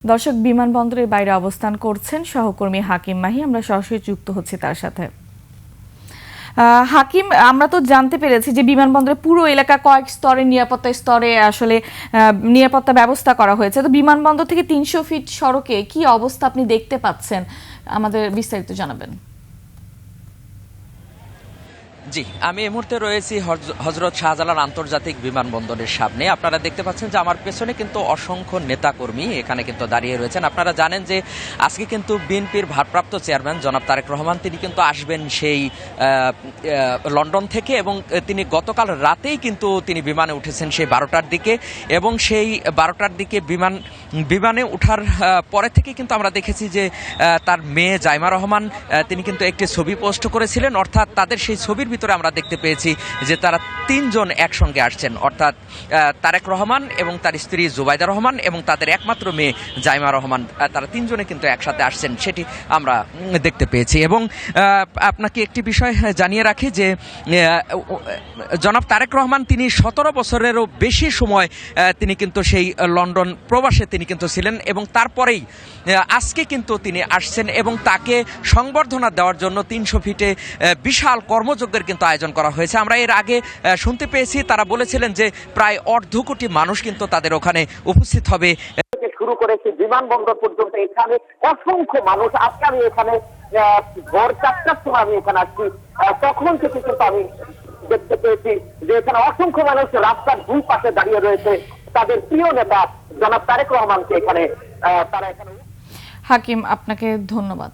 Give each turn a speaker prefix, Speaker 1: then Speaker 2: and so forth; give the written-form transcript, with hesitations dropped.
Speaker 1: দর্শক, বিমানবন্দরের বাইরে অবস্থান করছেন সহকর্মী হাকিম মাহি। আমরা সরাসরি যুক্ত হচ্ছি তার সাথে। হাকিম, আমরা তো জানতে পেরেছি যে বিমানবন্দরের পুরো এলাকা কয়েক স্তরে নিরাপত্তা স্তরে আসলে নিরাপত্তা ব্যবস্থা করা হয়েছে। তো বিমানবন্দর থেকে ৩০০ ফিট সড়কে কি অবস্থা আপনি দেখতে পাচ্ছেন, আমাদের বিস্তারিত জানাবেন।
Speaker 2: জি, আমি এই মুহূর্তে রয়েছি হযরত শাহজালাল আন্তর্জাতিক বিমানবন্দরের সামনে। আপনারা দেখতে পাচ্ছেন যে আমার পেছনে কিন্তু অসংখ্য নেতাকর্মী এখানে কিন্তু দাঁড়িয়ে রয়েছেন। আপনারা জানেন যে আজকে কিন্তু বিএনপির ভারপ্রাপ্ত চেয়ারম্যান জনাব তারেক রহমান তিনি কিন্তু আসবেন সেই লন্ডন থেকে, এবং তিনি গতকাল রাতেই কিন্তু তিনি বিমানে উঠেছেন সেই 12টার দিকে, এবং সেই 12টার দিকে বিমানে ওঠার পরে থেকে কিন্তু আমরা দেখেছি যে তার মেয়ে জাইমা রহমান তিনি কিন্তু একটি ছবি পোস্ট করেছিলেন। অর্থাৎ তাদের সেই ছবির ভিতরে আমরা দেখতে পেয়েছি যে তারা তিনজন একসঙ্গে আসছেন, অর্থাৎ তারেক রহমান এবং তার স্ত্রী জুবাইদা রহমান এবং তাদের একমাত্র মেয়ে জাইমা রহমান, তারা তিনজনে কিন্তু একসাথে আসছেন, সেটি আমরা দেখতে পেয়েছি। এবং আপনাকে একটি বিষয় জানিয়ে রাখি যে জনাব তারেক রহমান তিনি 17 বছরেরও বেশি সময় তিনি কিন্তু সেই লন্ডন প্রবাসে তিনি কিন্তু ছিলেন, এবং তারপরেই আজকে কিন্তু তিনি আসছেন এবং তাকে সংবর্ধনা দেওয়ার জন্য 300 ফিটে বিশাল কর্মযজ্ঞের কিন্তু আয়োজন করা হয়েছে। আমরা এর আগে শুনতে পেয়েছি তারা বলেছিলেন যে প্রায় 2.5 কোটি মানুষ কিন্তু তাদের ওখানে উপস্থিত হবে।
Speaker 3: শুরু করেছে বিমানবন্দর পর্যন্ত এখানে অসংখ্য মানুষ। আজকে আমি এখানে ভোর 4টার সময় আমি এখানে আসছি, তখন থেকে কিন্তু আমি দেখতে পেয়েছি যে এখানে অসংখ্য মানুষ রাস্তার দুই পাশে দাঁড়িয়ে রয়েছে তাদের প্রিয় নেতা জনাব তারেক রহমানকে এখানে তারা এখানে।
Speaker 1: হাকিম, আপনাকে ধন্যবাদ।